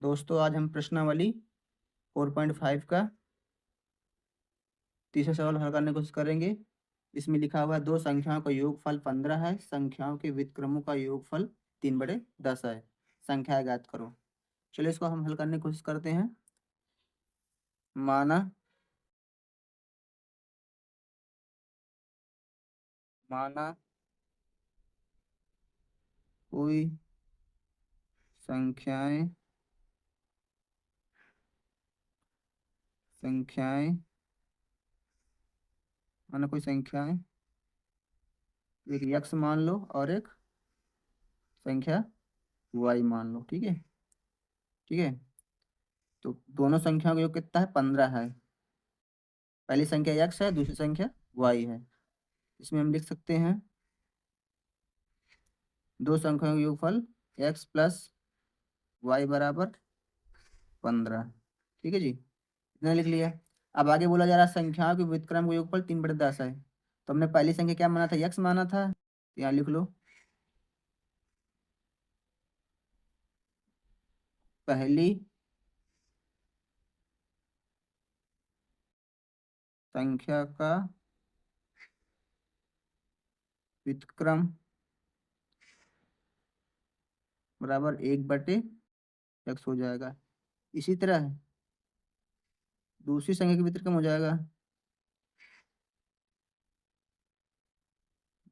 दोस्तों आज हम प्रश्नावली 4.5 का तीसरा सवाल हल करने की कोशिश करेंगे। इसमें लिखा हुआ है दो संख्याओं का योगफल 15 है, संख्याओं के व्युत्क्रमों का योगफल 3/10 है, संख्या ज्ञात करो। चलिए इसको हम हल करने की कोशिश करते हैं। माना माना कोई संख्याएं संख्याएं माना कोई संख्याएं एक यक्स मान लो और एक संख्या वाई मान लो। ठीक है, ठीक है। तो दोनों संख्याओं का योग कितना है? 15 है। पहली संख्या यक्स है, दूसरी संख्या वाई है। इसमें हम लिख सकते हैं दो संख्याओं का योगफल एक्स प्लस वाई बराबर 15। ठीक है जी, इतना लिख लिया। अब आगे बोला जा रहा है संख्याओं के व्युत्क्रम का योगफल 3/10 है। तो हमने पहली संख्या क्या माना था? यक्स माना था, तो यहाँ लिख लो पहली संख्या का व्युत्क्रम बराबर 1/x हो जाएगा। इसी तरह दूसरी संख्या का व्युत्क्रम हो जाएगा,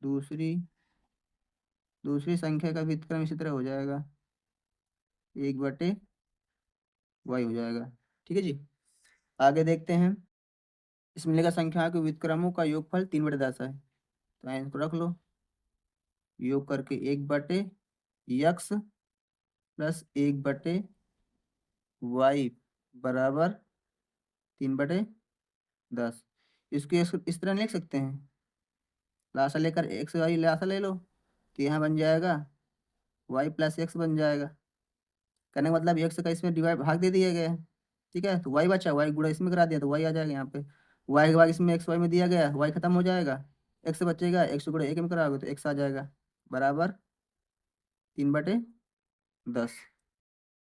दूसरी दूसरी संख्या का व्युत्क्रम इसी तरह हो जाएगा, 1/y हो जाएगा। ठीक है जी, आगे देखते हैं। इसमें मिलेगा संख्या के व्युत्क्रमों का योगफल 3/10 है, तो यहाँ इसको रख लो। योग करके 1/x प्लस 1/y बराबर 3/10। इसको इस तरह लिख सकते हैं, लासा लेकर एक्स वाई लासा ले लो, तो यहाँ बन जाएगा y प्लस एक्स बन जाएगा। कहने का मतलब एक्स का इसमें डिवाइड भाग दे दिया गया है। ठीक है, तो y बचा, y गुणा इसमें करा दिया तो y आ जाएगा यहाँ पे। y के बाद इसमें एक्स वाई में दिया गया, y खत्म हो जाएगा, x बचेगा, x गुणा एक में कराओगे तो x आ जाएगा बराबर 3/10।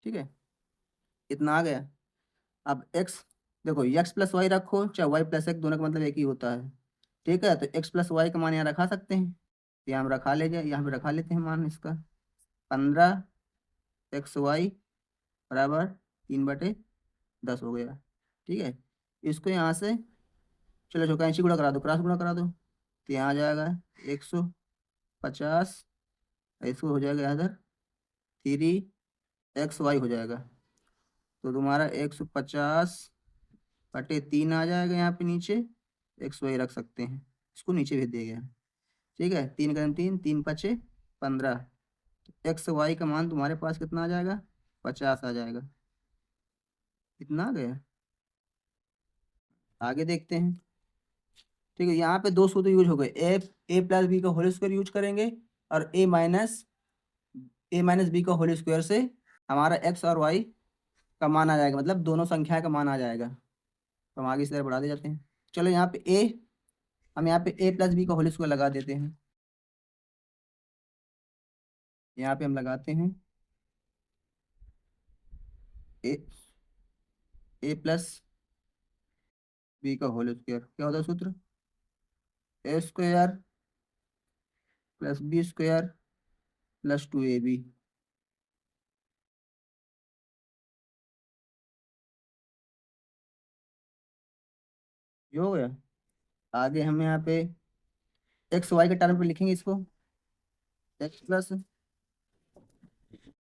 ठीक है, इतना आ गया। अब x देखो, x प्लस वाई रखो चाहे y प्लस एक्स, दोनों का मतलब एक ही होता है। ठीक है, तो x प्लस वाई का मान यहाँ रखा सकते हैं, तो यहाँ हम रखा ले जाए, यहाँ पे रखा लेते हैं मान इसका 15xy बराबर 3/10 हो गया। ठीक है, इसको यहाँ से चलो जो कैंची गुणा करा दो, क्रॉस गुणा करा दो, तो यहाँ आ जाएगा 150, इसको हो जाएगा इधर 3xy हो जाएगा। तो तुम्हारा 150/3 आ जाएगा यहाँ पे नीचे, xy रख सकते हैं, इसको नीचे भेज दिया गया। ठीक है, 3 3 5 15, एक्स वाई का मान तुम्हारे पास कितना आ जाएगा? 50 आ जाएगा। इतना आ गया। आगे देखते हैं। ठीक है, यहाँ पे दो सूत्र यूज हो गए, ए प्लस बी का होल स्क्वायर यूज करेंगे और ए माइनस बी का होल स्क्वायर से हमारा एक्स और वाई का मान आ जाएगा, मतलब दोनों संख्या का मान आ जाएगा। तो हम आगे इस तरह बढ़ा दे जाते हैं। चलो यहाँ पे हम यहाँ पे ए प्लस बी का होल स्क्वायर लगा देते हैं। यहाँ पे हम लगाते हैं ए ए प्लस बी का होल स्क्वायर, क्या होता है सूत्र? A square plus B square plus 2ab। ये हो गया। आगे हम यहाँ पे एक्स वाई के टर्म पे लिखेंगे इसको, एक्स प्लस,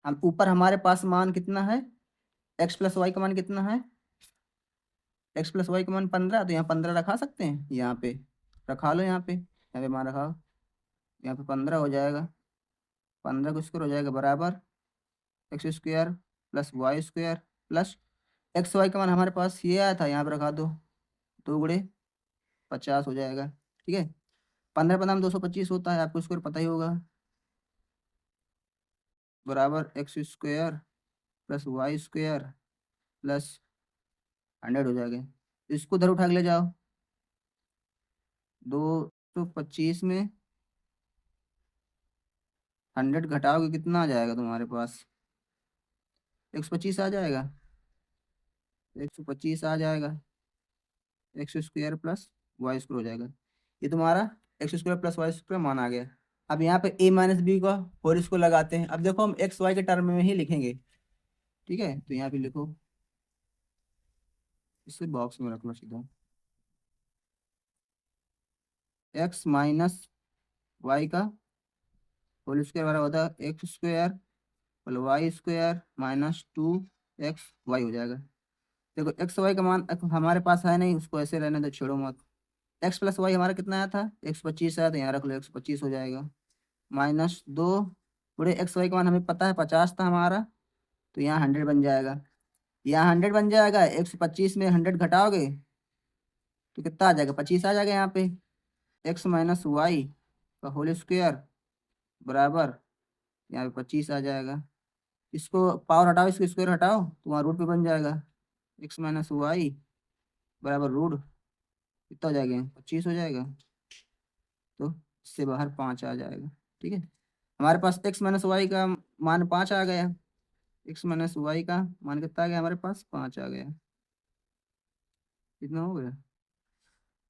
हम ऊपर हमारे पास मान कितना है? एक्स प्लस वाई का मान कितना है? एक्स प्लस वाई का मान 15, तो यहाँ 15 रखा सकते हैं, यहाँ पे रखा लो, यहाँ पे मान रखा, यहाँ पे 15 हो जाएगा। 15 को स्क्वायर हो जाएगा बराबर x square plus y square plus x y का मान हमारे पास ये आया था, यहाँ पे रखा दो, 2 × 50 हो जाएगा। ठीक है, 15 × 5 = 225 होता है, आपको स्क्वायर पता ही होगा, बराबर x square plus y square plus 100 हो जाएगा। इसको उधर उठा के ले जाओ, 225 में 100 घटाओगे कितना आ जाएगा तुम्हारे पास? 125 आ जाएगा, 125 आ जाएगा, x square plus y square हो जाएगा। ये तुम्हारा x square plus y square मान आ गया। अब यहाँ पे ए माइनस बी का होल स्क्वायर लगाते हैं। अब देखो हम एक्स वाई के टर्म में ही लिखेंगे, ठीक है, तो यहाँ पे लिखो, इसे बॉक्स में रख लो सीधा, एक्स माइनस वाई का होल स्क्वायर बराबर होता है x square plus y square minus 2 x y हो जाएगा। देखो एक्स वाई का मान हमारे पास है नहीं, उसको ऐसे रहने दो, छोड़ो मत। एक्स प्लस वाई हमारा कितना आया था, 125 आया, तो यहाँ रख लो 125 हो जाएगा, -2। पूरे एक्स वाई का मान हमें पता है 50 था हमारा, तो यहाँ 100 बन जाएगा। यहाँ 100 बन जाएगा, 125 में 100 घटाओगे तो कितना आ जाएगा, 25 आ जाएगा यहाँ पे। एक्स माइनस वाई का होल स्क्वायर बराबर यहाँ पे 25 आ जाएगा। इसको पावर हटाओ, इसको स्क्वायर हटाओ, तो वहाँ रूट पे बन जाएगा, एक्स माइनस वाई बराबर रूट कितना हो जाएगा, 25 हो जाएगा। तो इससे बाहर 5 आ जाएगा, ठीक है। हमारे पास एक्स माइनस वाई का मान 5 आ गया, एक्स माइनस वाई का मान कितना आ गया हमारे पास, 5 आ गया। कितना हो गया,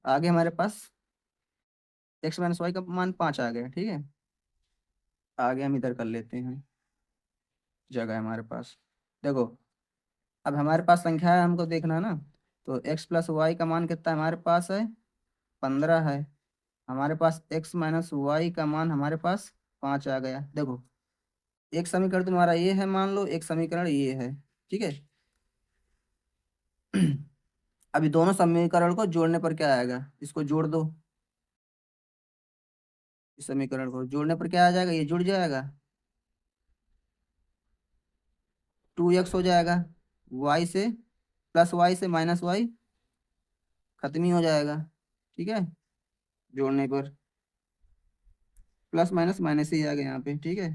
आगे हमारे पास एक्स माइनस वाई का मान 5 आ गया, ठीक है। आगे हम इधर कर लेते हैं, जगह है हमारे पास। देखो अब हमारे पास संख्या है, हमको देखना है ना, तो एक्स प्लस वाई का मान कितना हमारे पास है, 15 है। हमारे पास एक्स माइनस वाई का मान हमारे पास 5 आ गया। देखो एक समीकरण तुम्हारा ये है, मान लो एक समीकरण ये है, ठीक है। अभी दोनों समीकरण को जोड़ने पर क्या आएगा, इसको जोड़ दो, इस समीकरण को जोड़ने पर क्या आ जाएगा, ये जुड़ जाएगा, 2x हो जाएगा, वाई से प्लस वाई से माइनस वाई खत्म ही हो जाएगा, ठीक है। जोड़ने पर प्लस माइनस माइनस ही आ गया यहाँ पे, ठीक है।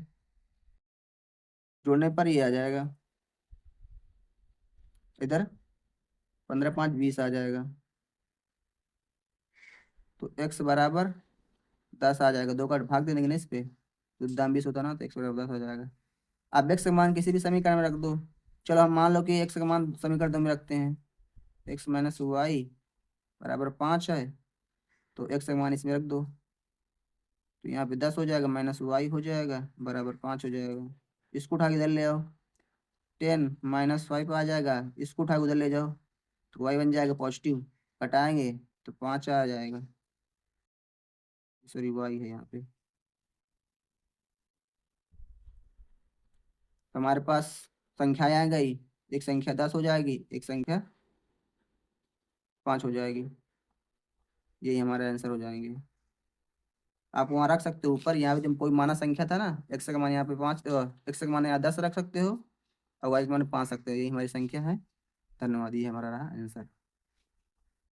जोड़ने पर ये आ जाएगा, इधर 15×5 = 20 आ जाएगा। तो x बराबर 10 आ जाएगा, 2 का भाग देने के ना इस पे, तो दाम 20 होता ना, तो x बराबर 10 हो जाएगा। अब x का मान किसी भी समीकरण में रख दो। चलो हम मान लो कि x का मान समीकरण 2 में रखते हैं, एक्स माइनस वाई बराबर 5 है, तो x का मान इसमें रख दो, तो यहाँ पे 10 हो जाएगा, माइनस वाई हो जाएगा बराबर 5 हो जाएगा। इसको उठा के इधर ले आओ, 10 - 5 आ जाएगा, इसको उठा के उधर ले जाओ, तो वाई बन जाएगा पॉजिटिव, कटाएंगे तो 5 आ जाएगा, सॉरी वाई है यहाँ पे। तो हमारे पास संख्याएं आ गई, एक संख्या 10 हो जाएगी, एक संख्या 5 हो जाएगी, यही हमारा आंसर हो जाएंगे। आप वहाँ रख सकते हो ऊपर, यहाँ पे जब कोई माना संख्या था ना, एक्स का मान यहाँ पे 5, एक्स का मान यहाँ 10 रख सकते हो, और वाई का मान 5 सकते हो, यही हमारी संख्या है। धन्यवाद, ये हमारा रहा आंसर।